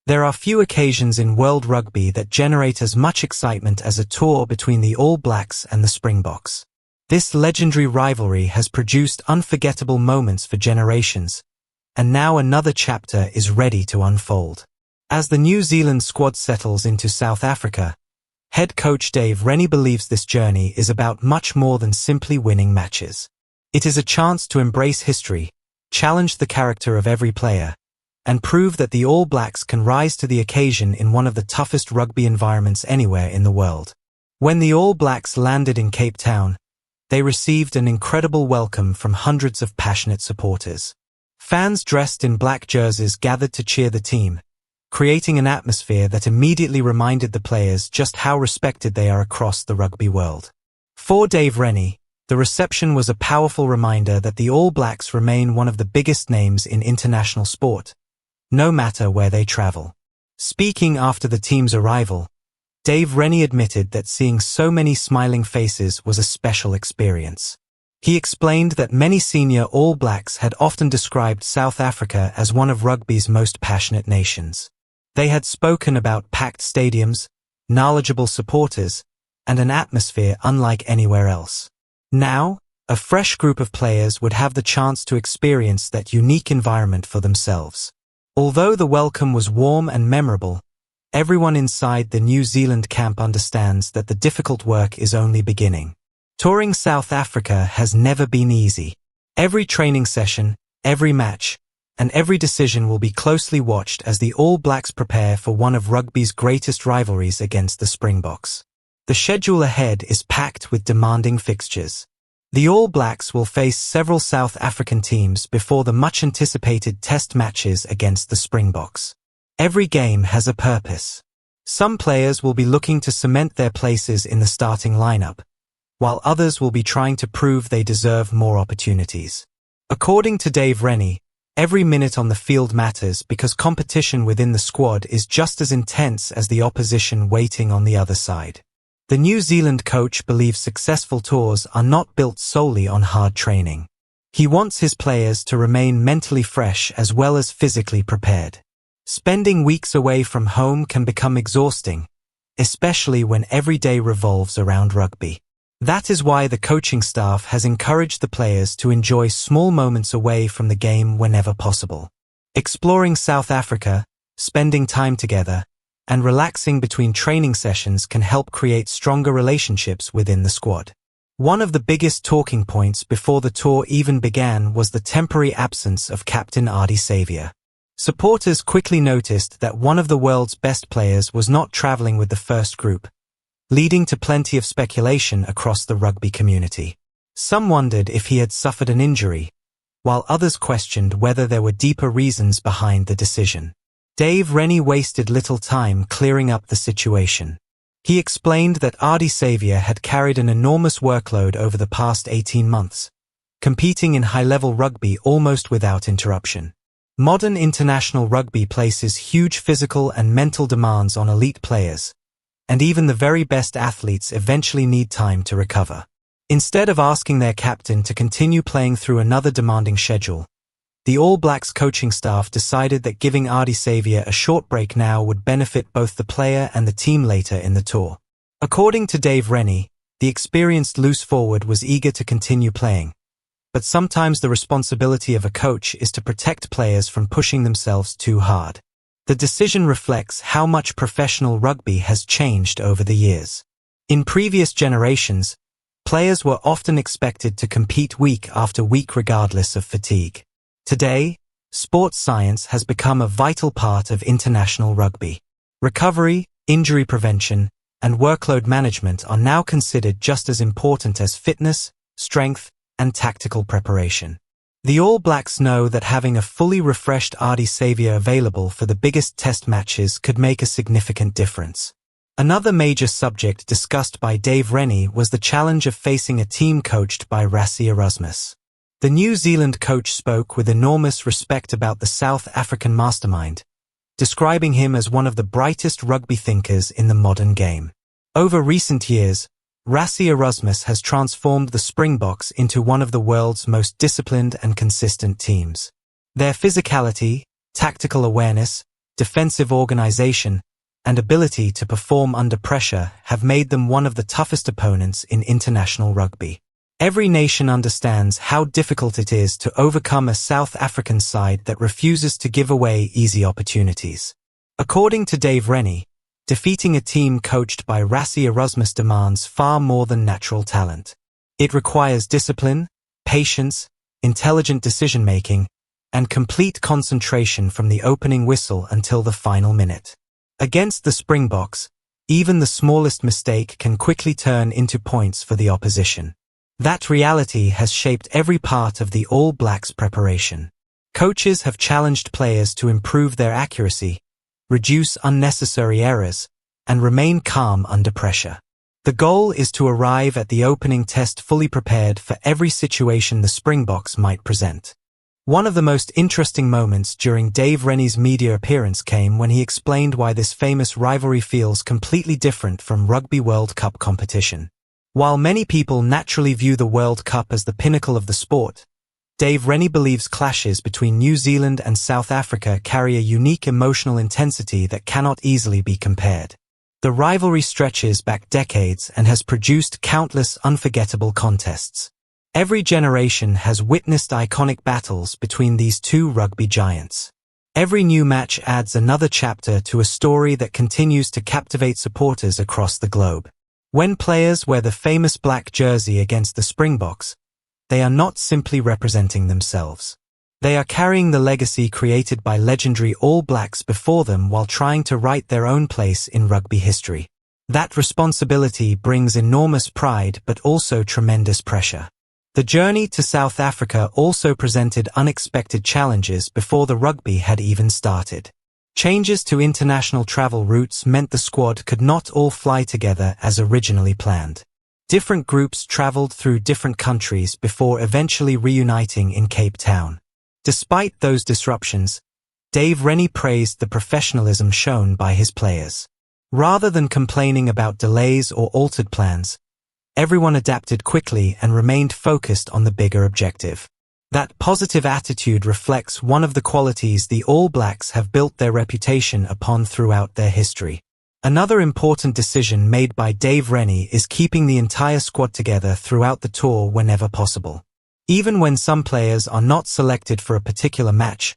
There are few occasions in world rugby that generate as much excitement as a tour between the All Blacks and the Springboks. This legendary rivalry has produced unforgettable moments for generations, and now another chapter is ready to unfold. As the New Zealand squad settles into South Africa, head coach Dave Rennie believes this journey is about much more than simply winning matches. It is a chance to embrace history, challenge the character of every player, and prove that the All Blacks can rise to the occasion in one of the toughest rugby environments anywhere in the world. When the All Blacks landed in Cape Town, they received an incredible welcome from hundreds of passionate supporters. Fans dressed in black jerseys gathered to cheer the team, creating an atmosphere that immediately reminded the players just how respected they are across the rugby world. For Dave Rennie, the reception was a powerful reminder that the All Blacks remain one of the biggest names in international sport, no matter where they travel. Speaking after the team's arrival, Dave Rennie admitted that seeing so many smiling faces was a special experience. He explained that many senior All Blacks had often described South Africa as one of rugby's most passionate nations. They had spoken about packed stadiums, knowledgeable supporters, and an atmosphere unlike anywhere else. Now, a fresh group of players would have the chance to experience that unique environment for themselves. Although the welcome was warm and memorable, everyone inside the New Zealand camp understands that the difficult work is only beginning. Touring South Africa has never been easy. Every training session, every match, and every decision will be closely watched as the All Blacks prepare for one of rugby's greatest rivalries against the Springboks. The schedule ahead is packed with demanding fixtures. The All Blacks will face several South African teams before the much-anticipated test matches against the Springboks. Every game has a purpose. Some players will be looking to cement their places in the starting lineup, while others will be trying to prove they deserve more opportunities. According to Dave Rennie, every minute on the field matters because competition within the squad is just as intense as the opposition waiting on the other side. The New Zealand coach believes successful tours are not built solely on hard training. He wants his players to remain mentally fresh as well as physically prepared. Spending weeks away from home can become exhausting, especially when every day revolves around rugby. That is why the coaching staff has encouraged the players to enjoy small moments away from the game whenever possible. Exploring South Africa, spending time together, and relaxing between training sessions can help create stronger relationships within the squad. One of the biggest talking points before the tour even began was the temporary absence of captain Ardie Savea. Supporters quickly noticed that one of the world's best players was not traveling with the first group, leading to plenty of speculation across the rugby community. Some wondered if he had suffered an injury, while others questioned whether there were deeper reasons behind the decision. Dave Rennie wasted little time clearing up the situation. He explained that Ardie Savea had carried an enormous workload over the past 18 months, competing in high-level rugby almost without interruption. Modern international rugby places huge physical and mental demands on elite players, and even the very best athletes eventually need time to recover. Instead of asking their captain to continue playing through another demanding schedule, the All Blacks coaching staff decided that giving Ardie Savea a short break now would benefit both the player and the team later in the tour. According to Dave Rennie, the experienced loose forward was eager to continue playing, but sometimes the responsibility of a coach is to protect players from pushing themselves too hard. The decision reflects how much professional rugby has changed over the years. In previous generations, players were often expected to compete week after week regardless of fatigue. Today, sports science has become a vital part of international rugby. Recovery, injury prevention, and workload management are now considered just as important as fitness, strength, and tactical preparation. The All Blacks know that having a fully refreshed Ardie Savea available for the biggest test matches could make a significant difference. Another major subject discussed by Dave Rennie was the challenge of facing a team coached by Rassie Erasmus. The New Zealand coach spoke with enormous respect about the South African mastermind, describing him as one of the brightest rugby thinkers in the modern game. Over recent years, Rassie Erasmus has transformed the Springboks into one of the world's most disciplined and consistent teams. Their physicality, tactical awareness, defensive organization, and ability to perform under pressure have made them one of the toughest opponents in international rugby. Every nation understands how difficult it is to overcome a South African side that refuses to give away easy opportunities. According to Dave Rennie, defeating a team coached by Rassie Erasmus demands far more than natural talent. It requires discipline, patience, intelligent decision-making, and complete concentration from the opening whistle until the final minute. Against the Springboks, even the smallest mistake can quickly turn into points for the opposition. That reality has shaped every part of the All Blacks preparation. Coaches have challenged players to improve their accuracy, reduce unnecessary errors, and remain calm under pressure. The goal is to arrive at the opening test fully prepared for every situation the Springboks might present. One of the most interesting moments during Dave Rennie's media appearance came when he explained why this famous rivalry feels completely different from Rugby World Cup competition. While many people naturally view the World Cup as the pinnacle of the sport, Dave Rennie believes clashes between New Zealand and South Africa carry a unique emotional intensity that cannot easily be compared. The rivalry stretches back decades and has produced countless unforgettable contests. Every generation has witnessed iconic battles between these two rugby giants. Every new match adds another chapter to a story that continues to captivate supporters across the globe. When players wear the famous black jersey against the Springboks, they are not simply representing themselves. They are carrying the legacy created by legendary All Blacks before them while trying to write their own place in rugby history. That responsibility brings enormous pride but also tremendous pressure. The journey to South Africa also presented unexpected challenges before the rugby had even started. Changes to international travel routes meant the squad could not all fly together as originally planned. Different groups traveled through different countries before eventually reuniting in Cape Town. Despite those disruptions, Dave Rennie praised the professionalism shown by his players. Rather than complaining about delays or altered plans, everyone adapted quickly and remained focused on the bigger objective. That positive attitude reflects one of the qualities the All Blacks have built their reputation upon throughout their history. Another important decision made by Dave Rennie is keeping the entire squad together throughout the tour whenever possible. Even when some players are not selected for a particular match,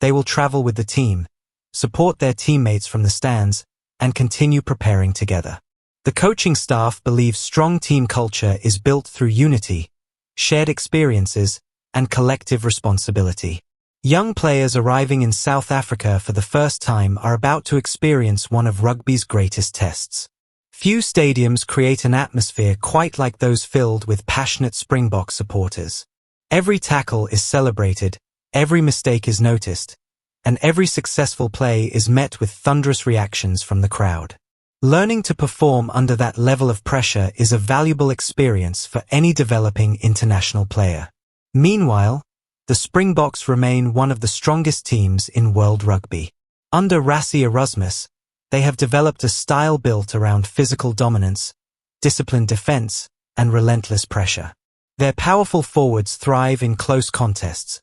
they will travel with the team, support their teammates from the stands, and continue preparing together. The coaching staff believes strong team culture is built through unity, shared experiences, and collective responsibility. Young players arriving in South Africa for the first time are about to experience one of rugby's greatest tests. Few stadiums create an atmosphere quite like those filled with passionate Springbok supporters. Every tackle is celebrated, every mistake is noticed, and every successful play is met with thunderous reactions from the crowd. Learning to perform under that level of pressure is a valuable experience for any developing international player. Meanwhile, the Springboks remain one of the strongest teams in world rugby. Under Rassie Erasmus, they have developed a style built around physical dominance, disciplined defense, and relentless pressure. Their powerful forwards thrive in close contests,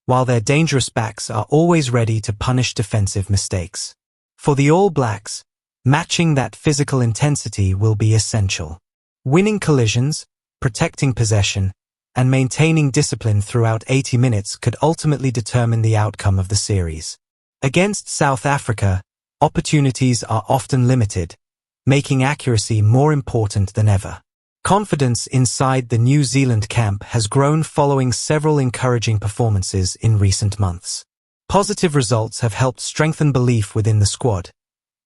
while their dangerous backs are always ready to punish defensive mistakes. For the All Blacks, matching that physical intensity will be essential. Winning collisions, protecting possession, and maintaining discipline throughout 80 minutes could ultimately determine the outcome of the series. Against South Africa, opportunities are often limited, making accuracy more important than ever. Confidence inside the New Zealand camp has grown following several encouraging performances in recent months. Positive results have helped strengthen belief within the squad,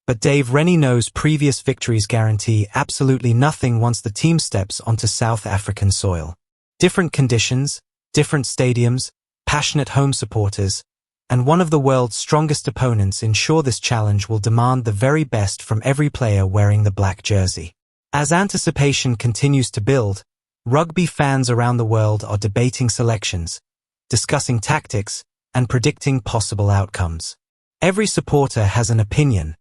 but Dave Rennie knows previous victories guarantee absolutely nothing once the team steps onto South African soil. Different conditions, different stadiums, passionate home supporters, and one of the world's strongest opponents ensure this challenge will demand the very best from every player wearing the black jersey. As anticipation continues to build, rugby fans around the world are debating selections, discussing tactics, and predicting possible outcomes. Every supporter has an opinion,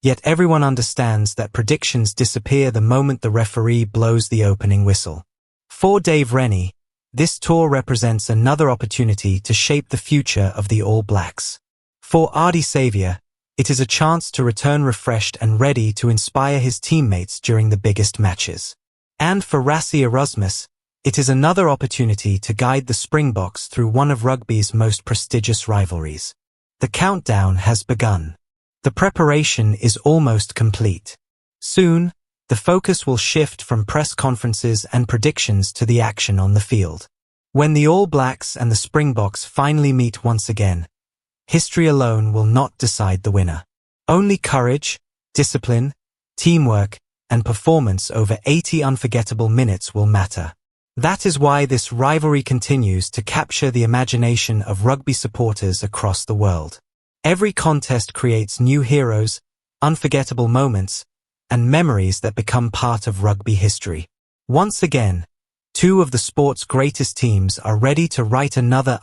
yet everyone understands that predictions disappear the moment the referee blows the opening whistle. For Dave Rennie, this tour represents another opportunity to shape the future of the All Blacks. For Ardie Savea, It is a chance to return refreshed and ready to inspire his teammates during the biggest matches. And for Rassie Erasmus, it is another opportunity to guide the Springboks through one of rugby's most prestigious rivalries. The countdown has begun. The preparation is almost complete. Soon, the focus will shift from press conferences and predictions to the action on the field. When the All Blacks and the Springboks finally meet once again, history alone will not decide the winner. Only courage, discipline, teamwork, and performance over 80 unforgettable minutes will matter. That is why this rivalry continues to capture the imagination of rugby supporters across the world. Every contest creates new heroes, unforgettable moments, and memories that become part of rugby history. Once again, two of the sport's greatest teams are ready to write another